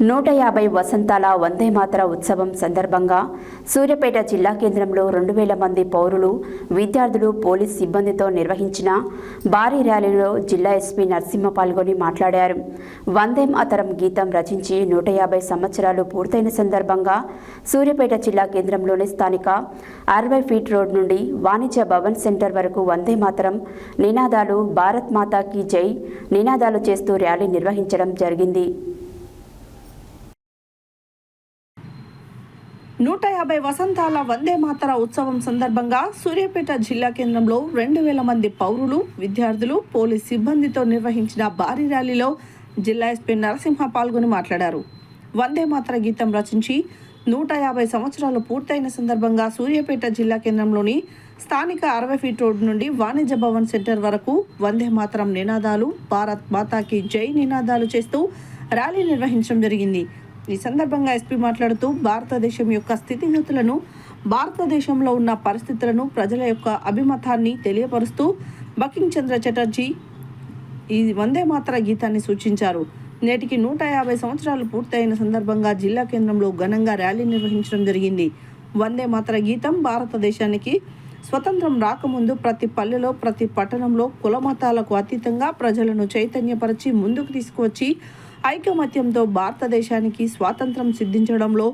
150 వసంతాల వందే మాతర ఉత్సవం సందర్భంగా సూర్యాపేట జిల్లా కేంద్రంలో 2000 మంది పౌరులు, విద్యార్థులు, పోలీస్ సిబ్బందితో నిర్వహించిన భారీ ర్యాలీలో జిల్లా ఎస్పీ నరసింహ పాల్గొని మాట్లాడారు. వందే మాతరం గీతం రచించి 150 సంవత్సరాలు పూర్తయిన సందర్భంగా సూర్యాపేట జిల్లా కేంద్రంలోని స్థానిక 60 ఫీట్ రోడ్ నుండి వాణిజ్య భవన్ సెంటర్ వరకు వందే మాతరం నినాదాలు, భారత్ మాతా కీ జై నినాదాలు చేస్తూ ర్యాలీ నిర్వహించడం జరిగింది. 150 వసంతాల వందే మాతర ఉత్సవం సందర్భంగా సూర్యాపేట జిల్లా కేంద్రంలో 2000 మంది పౌరులు, విద్యార్థులు, పోలీస్ సిబ్బందితో నిర్వహించిన భారీ ర్యాలీలో జిల్లా ఎస్పీ నరసింహ పాల్గొని మాట్లాడారు. వందే మాతర గీతం రచించి 150 సంవత్సరాలు పూర్తయిన సందర్భంగా సూర్యాపేట జిల్లా కేంద్రంలోని స్థానిక 60 ఫీట్ రోడ్ నుండి వాణిజ్య భవన్ సెంటర్ వరకు వందే మాతరం నినాదాలు, భారత్ మాతాకి జై నినాదాలు చేస్తూ ర్యాలీ నిర్వహించడం జరిగింది. ఈ సందర్భంగా ఎస్పీ మాట్లాడుతూ భారతదేశం యొక్క స్థితిగతులను, భారతదేశంలో ఉన్న పరిస్థితులను, ప్రజల యొక్క అభిమతాన్ని తెలియపరుస్తూ బంకిం చంద్ర చటర్జీ ఈ వందే మాతర గీతాన్ని సూచించారు. నేటికి 150 సంవత్సరాలు పూర్తయిన సందర్భంగా జిల్లా కేంద్రంలో ఘనంగా ర్యాలీ నిర్వహించడం జరిగింది. వందే మాతర గీతం భారతదేశానికి స్వతంత్రం రాకముందు ప్రతి పల్లెలో, ప్రతి పట్టణంలో కులమతాలకు అతీతంగా ప్రజలను చైతన్యపరిచి ముందుకు తీసుకువచ్చి ఐకమత్యంతో భారతదేశానికి స్వాతంత్రం సిద్ధించడంలో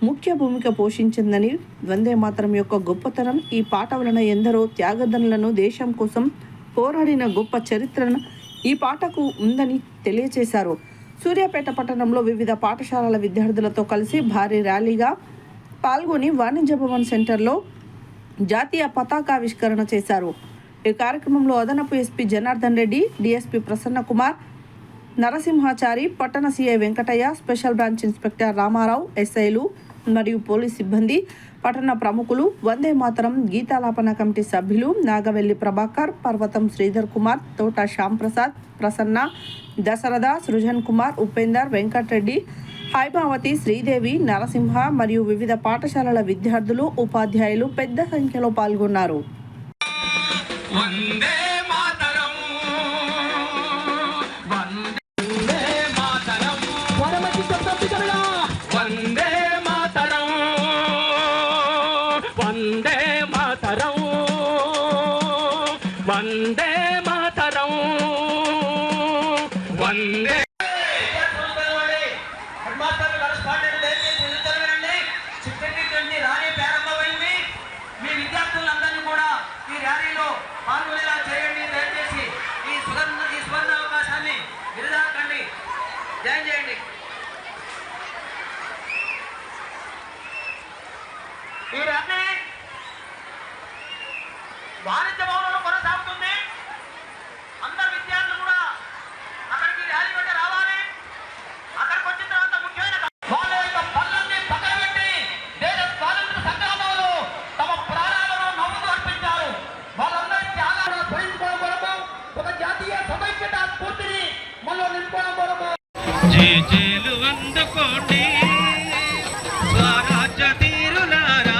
ముఖ్య భూమిక పోషించిందని, వందే మాతరం యొక్క గొప్పతనం ఈ పాట వలన ఎందరో త్యాగదనులను దేశం కోసం పోరాడిన గొప్ప చరిత్రను ఈ పాటకు ఉందని తెలియజేశారు. సూర్యాపేట పట్టణంలో వివిధ పాఠశాలల విద్యార్థులతో కలిసి భారీ ర్యాలీగా పాల్గొని వాణిజ్య భవన్ సెంటర్లో జాతీయ పతాకావిష్కరణ చేశారు. ఈ కార్యక్రమంలో అదనపు ఎస్పీ జనార్దన్ రెడ్డి, డిఎస్పీ ప్రసన్న కుమార్, నరసింహాచారి, పట్టణ CI Venkataiah, special branch inspector Ramarao, ఎస్ఐలు మరియు పోలీస్ సిబ్బంది, పట్టణ ప్రముఖులు, వందే మాతరం గీతాలాపన కమిటీ సభ్యులు నాగవెల్లి ప్రభాకర్, పర్వతం శ్రీధర్ కుమార్, తోట శ్యాంప్రసాద్, ప్రసన్న, దశరథ, సృజన్ కుమార్, ఉపేందర్, వెంకటరెడ్డి, హైమావతి, శ్రీదేవి, నరసింహ మరియు వివిధ పాఠశాలల విద్యార్థులు, ఉపాధ్యాయులు పెద్ద సంఖ్యలో పాల్గొన్నారు. వందే మాతరం వందే ర్యాలీ ప్రారంభమైంది. మీ విద్యార్థులందరినీ కూడా ఈ ర్యాలీలో పాల్గొనేలా చేయండి. దయచేసి ఈ సువర్ణ అవకాశాన్ని విరదాకండి. జాయిన్ చేయండి. ఈ ర్యాలీ వాణిజ్య భవనంలో కొనసాగుతుంది. అందరు విద్యార్థులు కూడా అక్కడికి ర్యాలీ వెంట రావాలి. అక్కడికి వచ్చిన తర్వాత ముఖ్యమైన వాళ్ళ యొక్క పనులన్నీ పక్కన పెట్టి దేశ స్వాతంత్ర సంగ్రామంలో తమ ప్రాణాలను నవ్వుతూ అర్పించారు. వాళ్ళందరి త్యాగాలను స్మరించుకోవడం కొరకు, ఒక జాతీయ సమైక్యత స్ఫూర్తిని మనలో నింపుకోవడం కొరకు జేజేలు అందుకోండి స్వరాజ్య తీరులారా,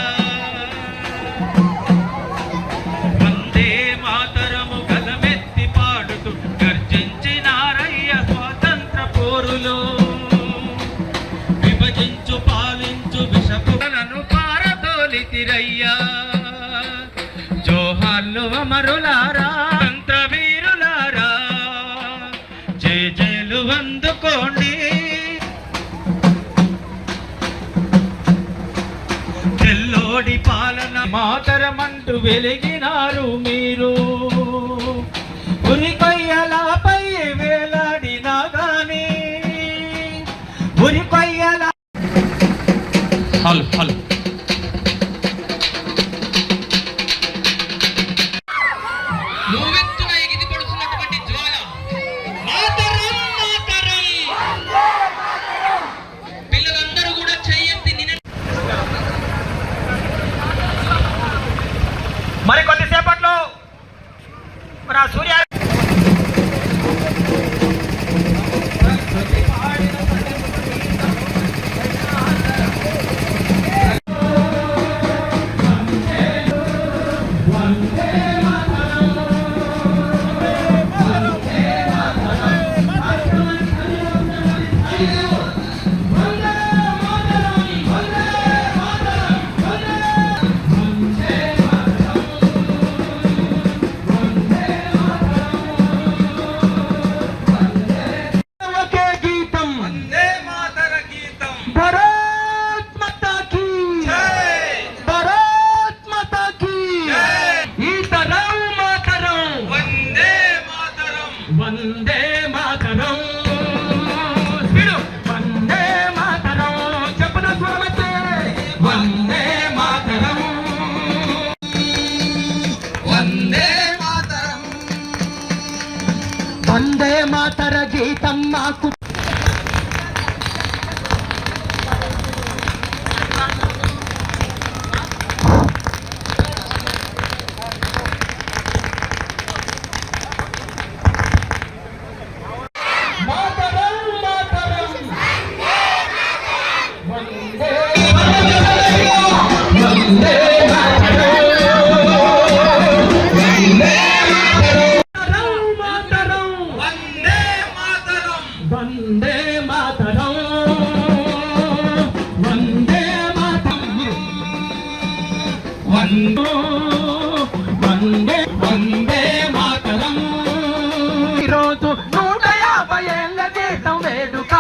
వందే మాతరము గలమెత్తి పాడుతూ గర్జించినారయ్య స్వాతంత్ర పోరులు, విభజించు పాలించు విషపులను పారదోలితిరయ్యా, జోహార్లు అమరులారా, వీరులారా, జేజేలు అందుకోండి. తెల్లోడి పాలన మాతరమంటూ వెలిగినారు మీరు, ఉరికొయ్యలపై వేలాడినా గాని ఉరికొయ్యల హల్ హల్ మూవెత్తున ఎగిరి పడుతున్నటువంటి జ్వాల మాతరం మాతరం. పిల్లలందరూ కూడా చెయ్యెత్తి మరి కొద్దిసేపట్లో మన సూర్య మాకు వందే మాతరం వందే మాతరం వందే వందే మాతరం ఈరోజు 150 ఏళ్ల గీతం వేడుక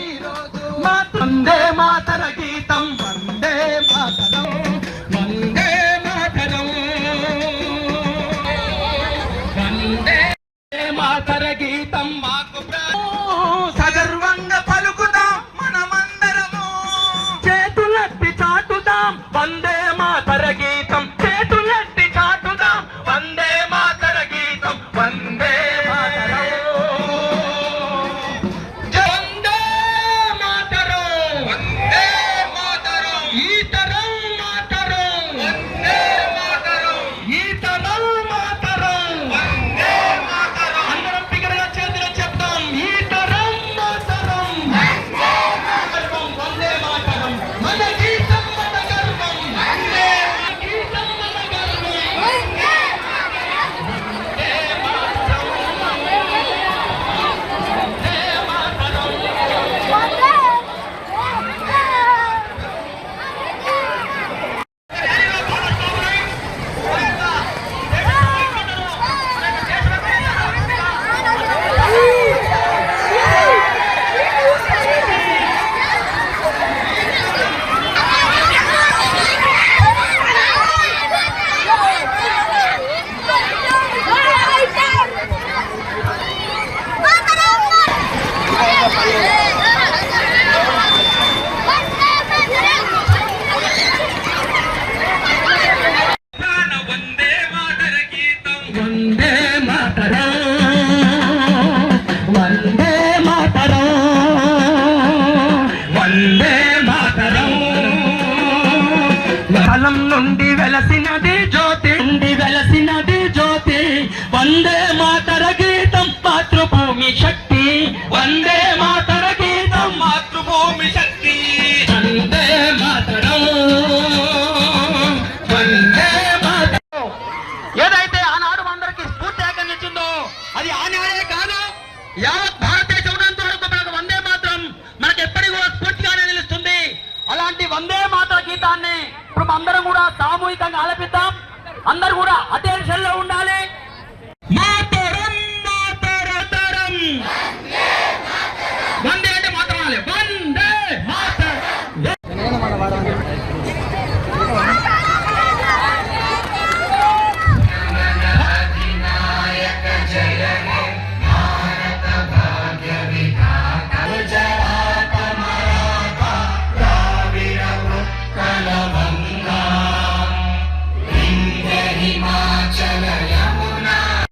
ఈరోజు వందే మాతర గీతం వందే మాతరం వందే మాతరం వందే మాతర గీతం మాకు సగర్వంగా పలుకుదాం మనమందరము చేతులెత్తి చాటుదాం వందే మాతర గీతం చేతులెత్తి చాటుదాం వందే మాతర గీతం వందే మాతరం వందే మాతరం వందే మాతరం ఈ తరం మాతరం వందే మాతరం ఈ తరం మాతరం వందే మాతరం అందరం బిగ్గరగా చేతులు చెప్తాం ఈ తరం మాతరం వందే మాతరం మన గీతం మన గర్వం వందే గీతం మన గర్వం వందే మాతరం వందే మాతరం వందే మాతర గీతం వందే మాతరం వందే మాతరం వందే మాతరం కలం నుండి వెలసినది జ్యోతి నుండి వెలసినది జ్యోతి వందే మాతర గీతం మాతృభూమి శక్తి వందే మాతర గీతం మాతృభూమి శక్తి వందే మాతరం వందే మాతరం ఏదైతే ఆనాడు అందరికి స్ఫూర్తిగా నిలిచిందో అది ఆనాడే కాదు యావత్ భారతదేశం ఉన్నంత వరకు మనకు వందే మాత్రం మనకు ఎప్పటికీ కూడా స్ఫూర్తిగానే నిలుస్తుంది. అలాంటి వందే మాతర గీతాన్ని ఇప్పుడు అందరం కూడా సామూహికంగా ఆలపిద్దాం. అందరూ కూడా అటెన్షన్ లో ఉండాలి.